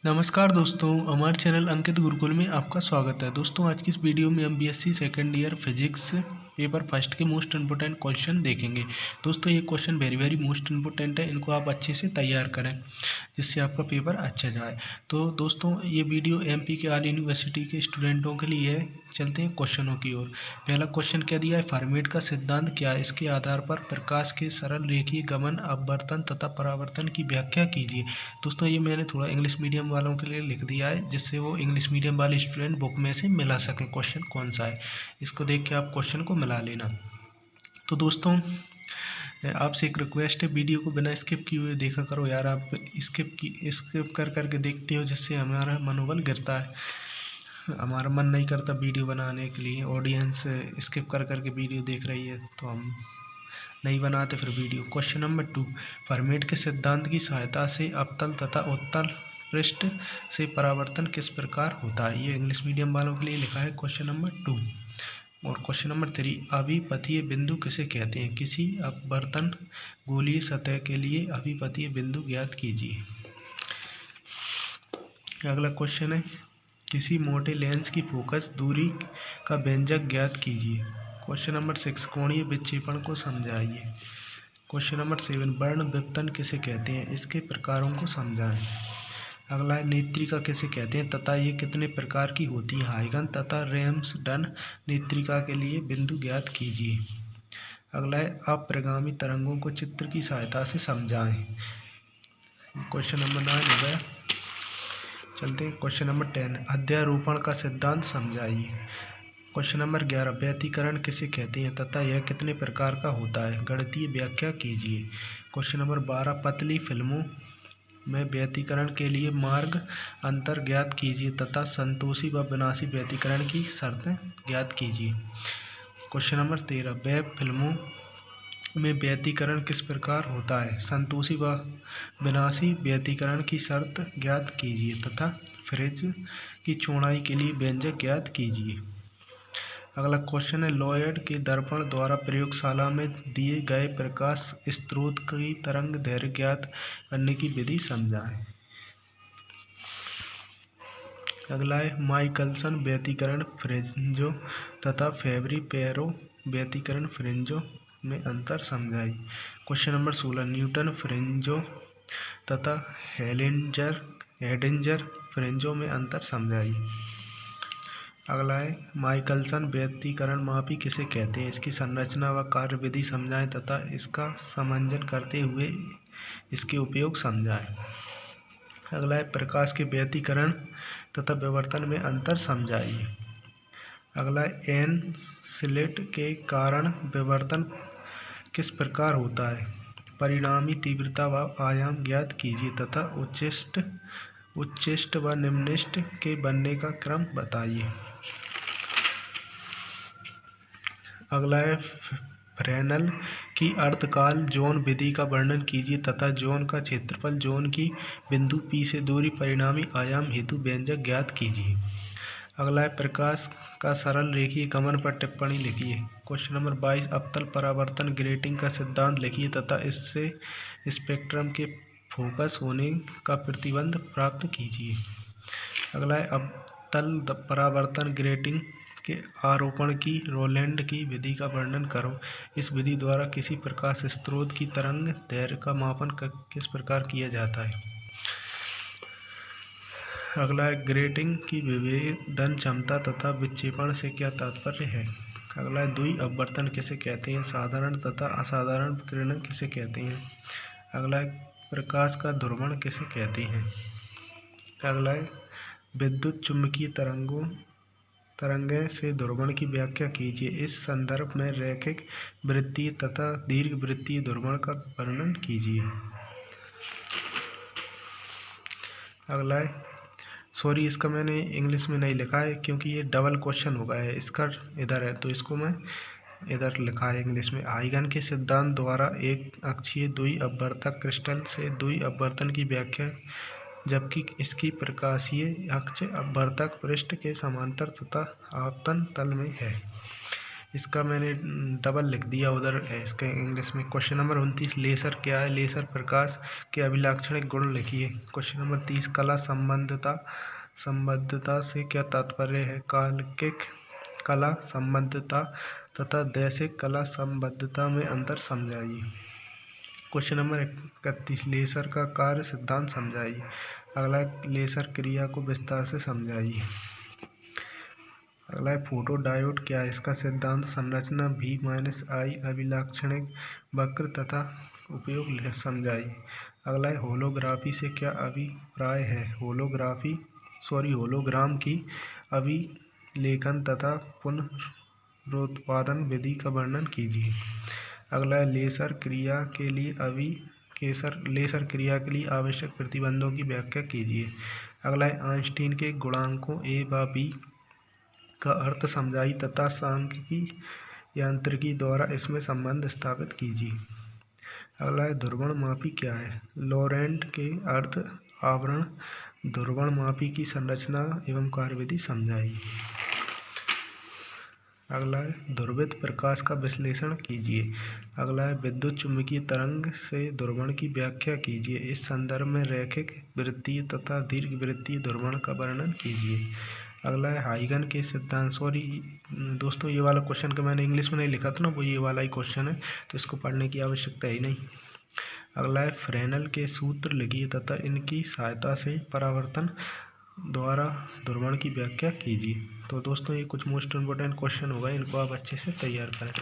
नमस्कार दोस्तों, हमारे चैनल अंकित गुरुकुल में आपका स्वागत है। दोस्तों, आज की इस वीडियो में हम BSc second year physics paper first के मोस्ट इम्पोर्टेंट क्वेश्चन देखेंगे। दोस्तों, ये क्वेश्चन वेरी मोस्ट इम्पोर्टेंट है, इनको आप अच्छे से तैयार करें जिससे आपका पेपर अच्छा जाए। तो दोस्तों, ये वीडियो एमपी के ऑल यूनिवर्सिटी के स्टूडेंटों के लिए है। चलते हैं क्वेश्चनों की ओर। पहला क्वेश्चन क्या दिया है, फर्मेट का सिद्धांत क्या है, इसके आधार पर प्रकाश के सरल रेखीय गमन, अपवर्तन तथा परावर्तन की व्याख्या कीजिए। दोस्तों, ये मैंने थोड़ा इंग्लिश मीडियम वालों के लिए लिख दिया है जिससे वो इंग्लिश मीडियम वाले स्टूडेंट बुक में से मिला सकें क्वेश्चन कौन सा है। इसको देख के आप क्वेश्चन को मिला लेना। तो दोस्तों, आपसे एक रिक्वेस्ट है, वीडियो को बिना स्किप किए हुए देखा करो यार। आप स्किप कर करके देखते हो जिससे हमारा मनोबल गिरता है, हमारा मन नहीं करता वीडियो बनाने के लिए। ऑडियंस स्किप कर करके वीडियो देख रही है तो हम नहीं बनाते फिर वीडियो। क्वेश्चन नंबर 2, फर्मेट के सिद्धांत की सहायता से अवतल तथा उत्तल पृष्ठ से परावर्तन किस प्रकार होता है। ये इंग्लिश मीडियम वालों के लिए लिखा है क्वेश्चन नंबर 2। और क्वेश्चन नंबर 3, अभिपथीय बिंदु किसे कहते हैं, किसी अपवर्तन गोलीय सतह के लिए अभिपथीय बिंदु ज्ञात कीजिए। अगला क्वेश्चन है, किसी मोटे लेंस की फोकस दूरी का व्यंजक ज्ञात कीजिए। क्वेश्चन नंबर 6, कोणीय विक्षेपण को समझाइए। क्वेश्चन नंबर 7, वर्ण व्युत्पन्न किसे कहते हैं, इसके प्रकारों को समझाएं। अगला है, नेत्रिका किसे कहते हैं तथा ये कितने प्रकार की होती है। हाइगन तथा रेम्सडन नेत्रिका के लिए बिंदु ज्ञात कीजिए। अगला है, अप्रगामी तरंगों को चित्र की सहायता से समझाएं। क्वेश्चन नंबर 9 हो गया। चलते हैं क्वेश्चन नंबर 10, अध्यारोपण का सिद्धांत समझाइए। क्वेश्चन नंबर 11, व्यतिकरण किसे कहते हैं तथा यह कितने प्रकार का होता है, गणितीय व्याख्या कीजिए। क्वेश्चन नंबर 12, पतली फिल्मों में व्यतिकरण के लिए मार्ग अंतर ज्ञात कीजिए तथा संतोषी व विनाशी व्यतिकरण की शर्तें ज्ञात कीजिए। क्वेश्चन नंबर 13, वेब फिल्मों में व्यतिकरण किस प्रकार होता है, संतोषी व विनाशी व्यतिकरण की शर्त ज्ञात कीजिए तथा फ्रिज की चौड़ाई के लिए व्यंजक ज्ञात कीजिए। अगला क्वेश्चन है, लॉयड के दर्पण द्वारा प्रयोगशाला में दिए गए प्रकाश स्रोत की तरंग दैर्घ्य ज्ञात करने की विधि समझाएं। अगला है, माइकलसन व्यतिकरण फ्रिंजों तथा फेब्री-पेरो व्यतिकरण फ्रिंजों में अंतर समझाइए। क्वेश्चन नंबर 16, न्यूटन फ्रिंजों तथा हेडिंजर फ्रिंजों में अंतर समझाइए। अगला है, माइकलसन व्यतिकरण मापी किसे कहते हैं, इसकी संरचना व कार्यविधि समझाएं तथा इसका समंजन करते हुए इसके उपयोग समझाएं। अगला है, प्रकाश के व्यतिकरण तथा विवर्तन में अंतर समझाइए। अगला है, एन स्लिट के कारण विवर्तन किस प्रकार होता है, परिणामी तीव्रता व आयाम ज्ञात कीजिए तथा उच्चिष्ट व निम्निष्ट के बनने का क्रम बताइए। अगला है, फ्रेनेल की अर्धकाल जोन विधि का वर्णन कीजिए तथा जोन का क्षेत्रफल, जोन की बिंदु P से दूरी, परिणामी आयाम हेतु व्यंजक ज्ञात कीजिए। अगला है, प्रकाश का सरल रेखीय गमन पर टिप्पणी लिखिए। क्वेश्चन नंबर 22, अवतल परावर्तन ग्रेटिंग का सिद्धांत लिखिए तथा इससे स्पेक्ट्रम के फोकस होने का प्रतिबंध प्राप्त कीजिए। अगला है, अवतल परावर्तन ग्रेटिंग के आरोपण की रोलैंड की विधि का वर्णन करो। इस विधि द्वारा किसी प्रकाश स्रोत की तरंग दैर्घ्य का मापन किस प्रकार किया जाता है। अगला है, ग्रेटिंग की विभेदन क्षमता तथा विक्षेपण से क्या तात्पर्य है। अगला है, द्वि अपवर्तन किसे कहते हैं, साधारण तथा असाधारण विकिरण किसे कहते हैं। अगला है, प्रकाश का ध्रुवण किसे कहते हैं। अगला है, विद्युत चुम्बकीय तरंगें से ध्रुवण की व्याख्या कीजिए। इस संदर्भ में रैखिक वृत्तीय तथा दीर्घ वृत्तीय ध्रुवण का वर्णन कीजिए। अगला है, सॉरी इसका मैंने इंग्लिश में नहीं लिखा है क्योंकि ये डबल क्वेश्चन हो गया है, इसका इधर है तो इसको मैं इधर लिखा है इंग्लिश में। हाइगन के सिद्धांत द्वारा एक अक्षीय द्वि अपवर्तक क्रिस्टल से द्वि अपवर्तन की व्याख्या, जबकि इसकी प्रकाशीय अक्ष अपवर्तक पृष्ठ के समांतर तथा आपतन तल में है। इसका मैंने डबल लिख दिया उधर है इसके इंग्लिश में। क्वेश्चन नंबर 29 लेसर क्या है? लेसर प्रकाश के अभिलाक्षणिक गुण लिखिए। क्वेश्चन नंबर 30 कला संबद्धता से क्या तात्पर्य है? काल्किक कला संबद्धता तथा दैसिक कला संबद्धता में अंतर समझाइए। क्वेश्चन नंबर 31 लेसर का कार्य सिद्धांत समझाइए। अगला है लेसर क्रिया को विस्तार से समझाइए। अगला है फोटो डायोड क्या है? इसका सिद्धांत संरचना V-I अभिलाक्षणिक वक्र तथा उपयोग समझाइए। अगला है होलोग्राफी से क्या अभिप्राय है? होलोग्राम की अभिलेखन तथा पुनरुत्पादन विधि का वर्णन कीजिए। अगला है लेसर क्रिया के लिए आवश्यक प्रतिबंधों की व्याख्या कीजिए। अगला है आइंस्टीन के गुणांकों A व B का अर्थ समझाइए तथा सांख्यिकी यांत्रिकी द्वारा इसमें संबंध स्थापित कीजिए। अगला है ध्रुवणमापी क्या है? लॉरेंट के अर्थ आवरण ध्रुवणमापी की संरचना एवं कार्यविधि समझाइए। अगला है ध्रुवित प्रकाश का विश्लेषण कीजिए। अगला है विद्युत चुम्बकीय तरंग से ध्रुवण की व्याख्या कीजिए। इस संदर्भ में रैखिक वृत्तीय तथा दीर्घवृत्तीय ध्रुवण का वर्णन कीजिए। अगला है हाइगन के सिद्धांत। सॉरी दोस्तों, ये वाला क्वेश्चन का मैंने इंग्लिश में नहीं लिखा था ना, वो ये वाला ही क्वेश्चन है, तो इसको पढ़ने की आवश्यकता ही नहीं। अगला है फ्रेनल के सूत्र लिखिए तथा इनकी सहायता से परावर्तन द्वारा ध्रुवण की व्याख्या कीजिए। तो दोस्तों ये कुछ मोस्ट इम्पोर्टेंट क्वेश्चन होगा, इनको आप अच्छे से तैयार करें।